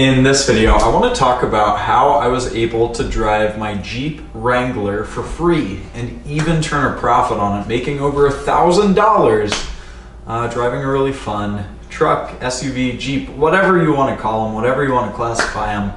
In this video, I want to talk about how I was able to drive my Jeep Wrangler for free and even turn a profit on it, making over $1,000 driving a really fun truck, SUV, Jeep, whatever you want to call them, whatever you want to classify them.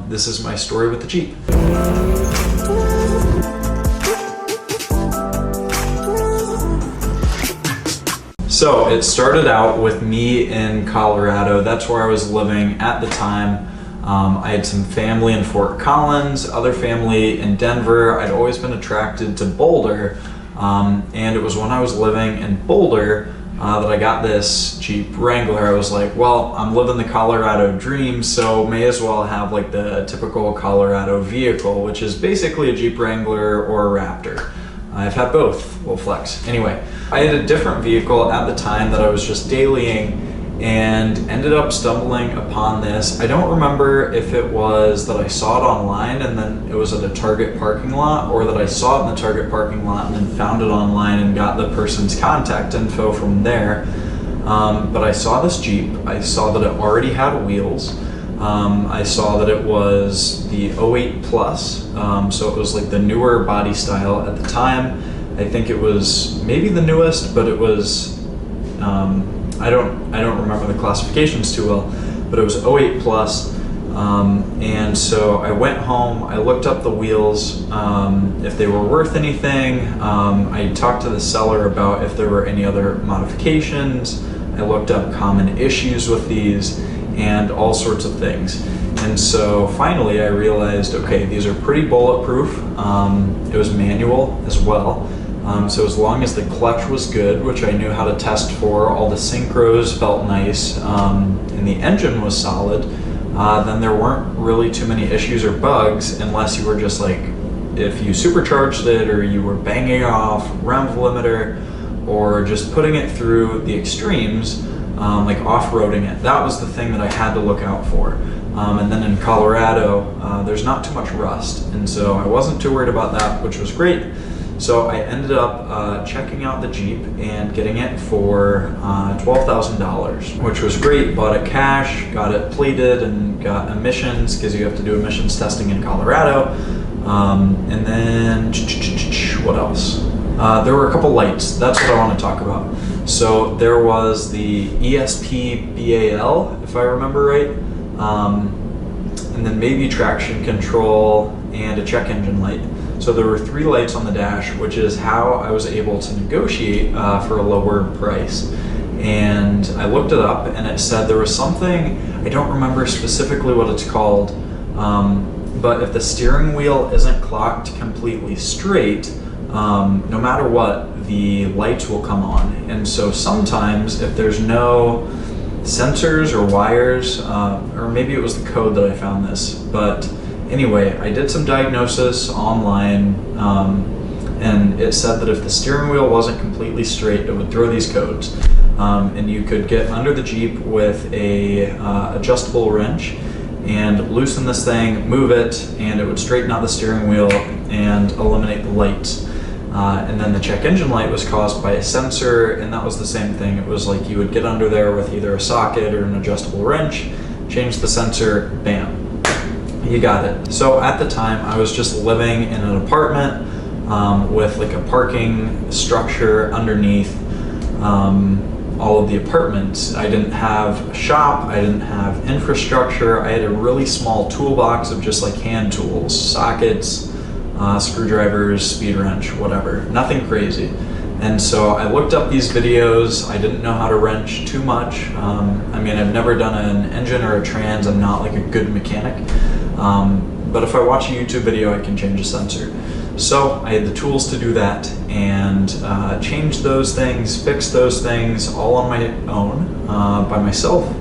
This is my story with the Jeep. So it started out with me in Colorado. That's where I was living at the time. I had some family in Fort Collins, other family in Denver. I'd always been attracted to Boulder. And it was when I was living in Boulder that I got this Jeep Wrangler. I was like, well, I'm living the Colorado dream, so may as well have like the typical Colorado vehicle, which is basically a Jeep Wrangler or a Raptor. I've had both, we'll flex. Anyway, I had a different vehicle at the time that I was just dailying and ended up stumbling upon this. I don't remember if it was that I saw it online and then it was at a Target parking lot, or that I saw it in the Target parking lot and then found it online and got the person's contact info from there. But I saw this Jeep. I saw that it already had wheels. I saw that it was the 08 Plus, so it was like the newer body style at the time. I think it was maybe the newest, but it was, I don't remember the classifications too well, but it was 08 Plus. And so I went home, I looked up the wheels, if they were worth anything. I talked to the seller about if there were any other modifications. I looked up common issues with these and all sorts of things. And so finally I realized, okay, these are pretty bulletproof. It was manual as well. So as long as the clutch was good, which I knew how to test for, all the synchros felt nice, and the engine was solid, then there weren't really too many issues or bugs, unless you were just like, if you supercharged it or you were banging off rev limiter or just putting it through the extremes, like off-roading it. That was the thing that I had to look out for. And then in Colorado, there's not too much rust, and so I wasn't too worried about that, which was great. So I ended up checking out the Jeep and getting it for $12,000, which was great. Bought it cash, got it plated, and got emissions, because you have to do emissions testing in Colorado. And then, what else? There were a couple lights. That's what I want to talk about. So there was the ESP BAL, if I remember right, and then maybe traction control and a check engine light. So there were 3 lights on the dash, which is how I was able to negotiate for a lower price. And I looked it up and it said there was something, I don't remember specifically what it's called, but if the steering wheel isn't clocked completely straight, no matter what, the lights will come on. And so sometimes if there's no sensors or wires, or maybe it was the code that I found this, but anyway, I did some diagnosis online, and it said that if the steering wheel wasn't completely straight, it would throw these codes. And you could get under the Jeep with a adjustable wrench and loosen this thing, move it, and it would straighten out the steering wheel and eliminate the lights. And then the check engine light was caused by a sensor, and that was the same thing. It was like you would get under there with either a socket or an adjustable wrench, change the sensor, bam, you got it. So at the time I was just living in an apartment with like a parking structure underneath all of the apartments. I didn't have a shop, I didn't have infrastructure. I had a really small toolbox of just like hand tools, sockets, screwdrivers, speed wrench, whatever, nothing crazy. And so I looked up these videos. I didn't know how to wrench too much. I mean, I've never done an engine or a trans. I'm not like a good mechanic. But if I watch a YouTube video, I can change a sensor. So I had the tools to do that and change those things, fix those things all on my own, by myself.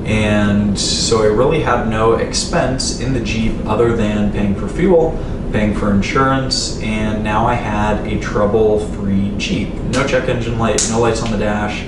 And so I really had no expense in the Jeep other than paying for fuel, paying for insurance, and now I had a trouble-free Jeep. No check engine light, no lights on the dash,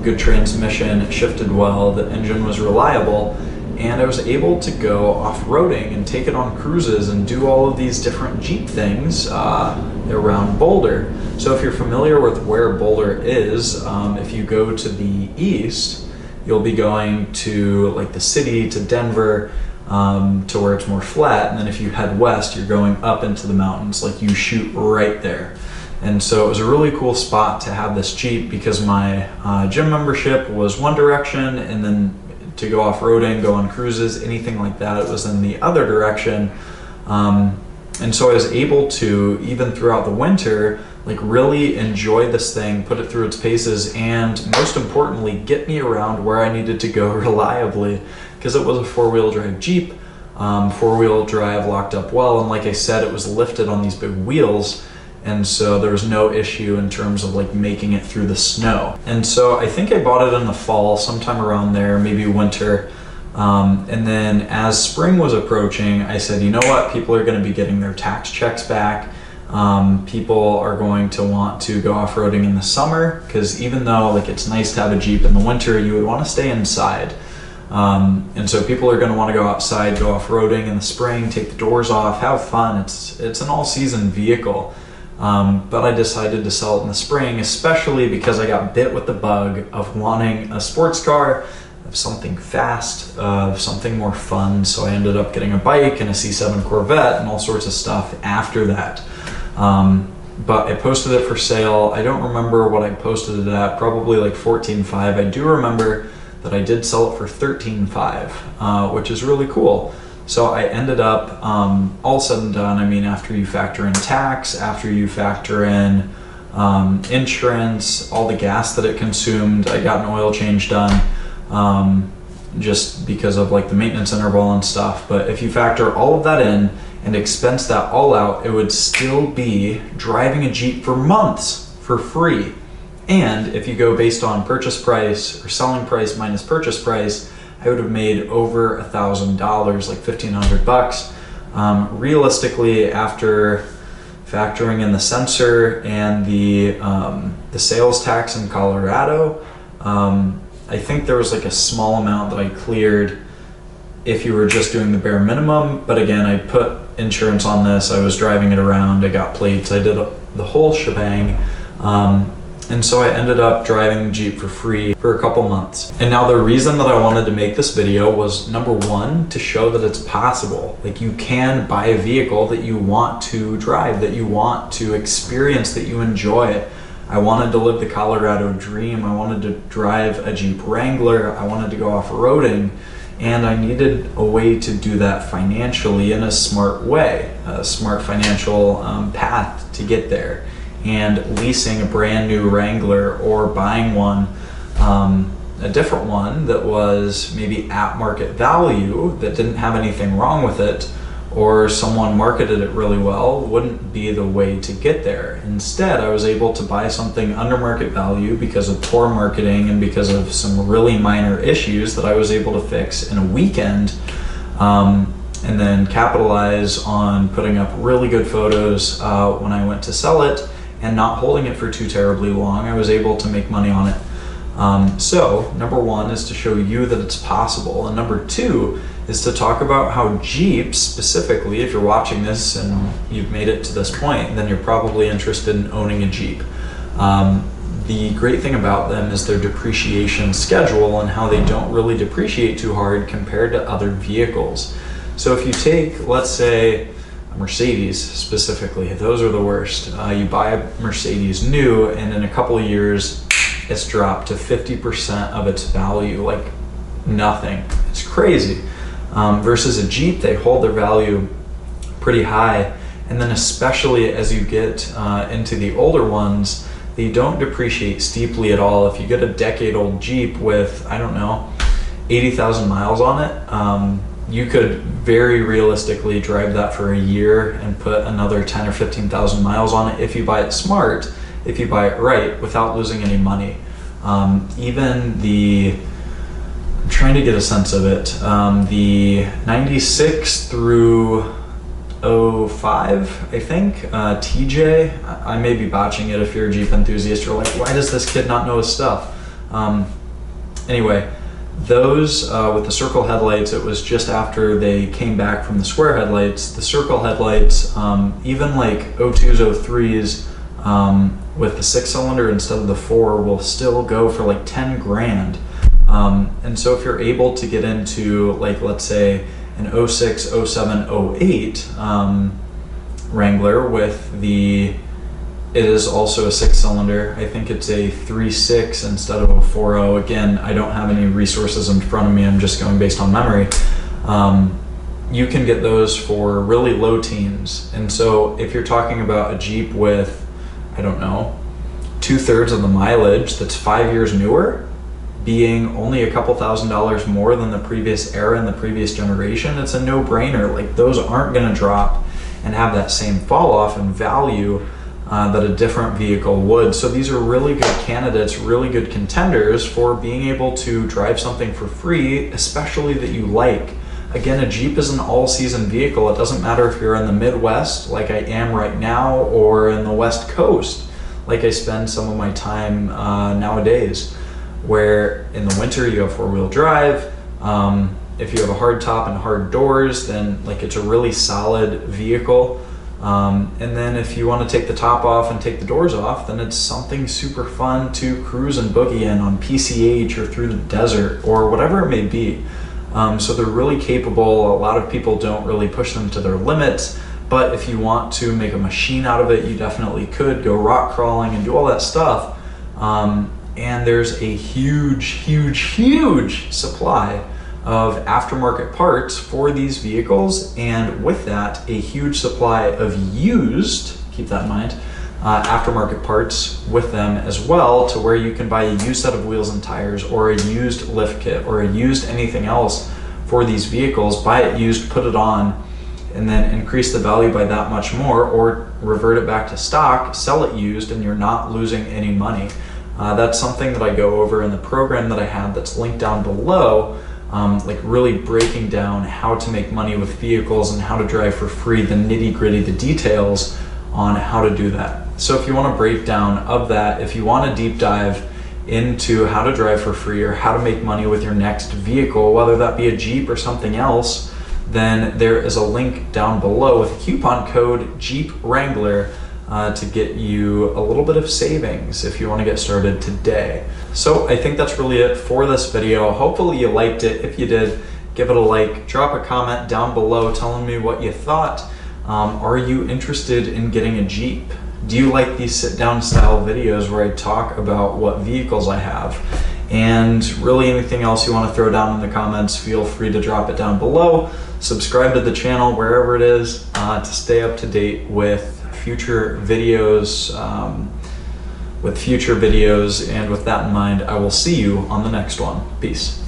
good transmission, it shifted well, the engine was reliable, and I was able to go off-roading and take it on cruises and do all of these different Jeep things around Boulder. So if you're familiar with where Boulder is, if you go to the east, you'll be going to like the city, to Denver, to where it's more flat. And then if you head west, you're going up into the mountains, like you shoot right there. And so it was a really cool spot to have this Jeep, because my gym membership was one direction, and then to go off-roading, go on cruises, anything like that, it was in the other direction. And so I was able to, even throughout the winter, like really enjoy this thing, put it through its paces, and most importantly, get me around where I needed to go reliably, because it was a four-wheel drive Jeep, four-wheel drive locked up well, and like I said, it was lifted on these big wheels, and so there was no issue in terms of like making it through the snow. And so I think I bought it in the fall, sometime around there, maybe winter. And then as spring was approaching, I said, you know what, people are going to be getting their tax checks back. People are going to want to go off-roading in the summer, because even though like it's nice to have a Jeep in the winter, you would want to stay inside. And so people are going to want to go outside, go off-roading in the spring, take the doors off, have fun. It's an all-season vehicle. But I decided to sell it in the spring, especially because I got bit with the bug of wanting a sports car, of something fast, of something more fun. So I ended up getting a bike and a C7 Corvette and all sorts of stuff after that. But I posted it for sale. I don't remember what I posted it at, probably like $14,500. I do remember that I did sell it for $13,500, which is really cool. So I ended up, all said and done, I mean, after you factor in tax, after you factor in insurance, all the gas that it consumed, I got an oil change done, just because of like the maintenance interval and stuff. But if you factor all of that in and expense that all out, it would still be driving a Jeep for months for free. And if you go based on purchase price or selling price minus purchase price, I would have made over $1,000, like $1,500. Realistically, after factoring in the sensor and the sales tax in Colorado, I think there was like a small amount that I cleared if you were just doing the bare minimum. But again, I put insurance on this, I was driving it around, I got plates, I did the whole shebang. And so I ended up driving the Jeep for free for a couple months. And now the reason that I wanted to make this video was, number one, to show that it's possible. Like, you can buy a vehicle that you want to drive, that you want to experience, that you enjoy. I wanted to live the Colorado dream. I wanted to drive a Jeep Wrangler. I wanted to go off-roading. And I needed a way to do that financially in a smart way, a smart financial path to get there. And leasing a brand new Wrangler or buying one, a different one that was maybe at market value, that didn't have anything wrong with it, or someone marketed it really well, wouldn't be the way to get there. Instead, I was able to buy something under market value because of poor marketing and because of some really minor issues that I was able to fix in a weekend, and then capitalize on putting up really good photos when I went to sell it, and not holding it for too terribly long. I was able to make money on it. So number one is to show you that it's possible, and number two is to talk about how Jeeps specifically, if you're watching this and you've made it to this point, then you're probably interested in owning a Jeep. The great thing about them is their depreciation schedule and how they don't really depreciate too hard compared to other vehicles. So if you take, let's say, Mercedes specifically, those are the worst. You buy a Mercedes new, and in a couple of years it's dropped to 50% of its value, like nothing. It's crazy. Versus a Jeep, they hold their value pretty high, and then especially as you get into the older ones, they don't depreciate steeply at all. If you get a decade-old Jeep with, I don't know, 80,000 miles on it, you could very realistically drive that for a year and put another 10 or 15,000 miles on it if you buy it smart, if you buy it right, without losing any money. Even the, I'm trying to get a sense of it, the 96 through 05, I think, TJ, I may be botching it. If you're a Jeep enthusiast, you're like, why does this kid not know his stuff? Anyway, those with the circle headlights, it was just after they came back from the square headlights. The circle headlights, even like 02s, 03s, with the 6-cylinder instead of the 4, will still go for like 10 grand. And so if you're able to get into, like, let's say an 06, 07, 08 Wrangler with the, it is also a 6-cylinder. I think it's a 3.6 instead of a 4.0. Again, I don't have any resources in front of me. I'm just going based on memory. You can get those for really low teens. And so if you're talking about a Jeep with, I don't know, 2/3 of the mileage that's 5 years newer, being only a couple $1,000s more than the previous era and the previous generation, it's a no-brainer. Like, those aren't going to drop and have that same fall off in value that a different vehicle would. So these are really good candidates, really good contenders for being able to drive something for free, especially that you like. Again, a Jeep is an all-season vehicle. It doesn't matter if you're in the Midwest, like I am right now, or in the West Coast, like I spend some of my time nowadays, where in the winter you have four-wheel drive. If you have a hard top and hard doors, then like it's a really solid vehicle. And then if you want to take the top off and take the doors off, then it's something super fun to cruise and boogie in on PCH or through the desert or whatever it may be. So they're really capable. A lot of people don't really push them to their limits, but if you want to make a machine out of it, you definitely could go rock crawling and do all that stuff. And there's a huge supply of aftermarket parts for these vehicles, and with that, a huge supply of used, keep that in mind, aftermarket parts with them as well, to where you can buy a used set of wheels and tires, or a used lift kit, or a used anything else for these vehicles, buy it used, put it on, and then increase the value by that much more, or revert it back to stock, sell it used, and you're not losing any money. That's something that I go over in the program that I have that's linked down below, like really breaking down how to make money with vehicles and how to drive for free, the nitty-gritty, the details on how to do that. So if you want a breakdown of that, if you want a deep dive into how to drive for free or how to make money with your next vehicle, whether that be a Jeep or something else, then there is a link down below with coupon code Jeep Wrangler to get you a little bit of savings if you want to get started today. So I think that's really it for this video. Hopefully you liked it. If you did, give it a like, drop a comment down below telling me what you thought. Are you interested in getting a Jeep? Do you like these sit-down style videos where I talk about what vehicles I have? And really anything else you want to throw down in the comments, feel free to drop it down below. Subscribe to the channel wherever it is to stay up to date with future videos. And with that in mind, I will see you on the next one. Peace.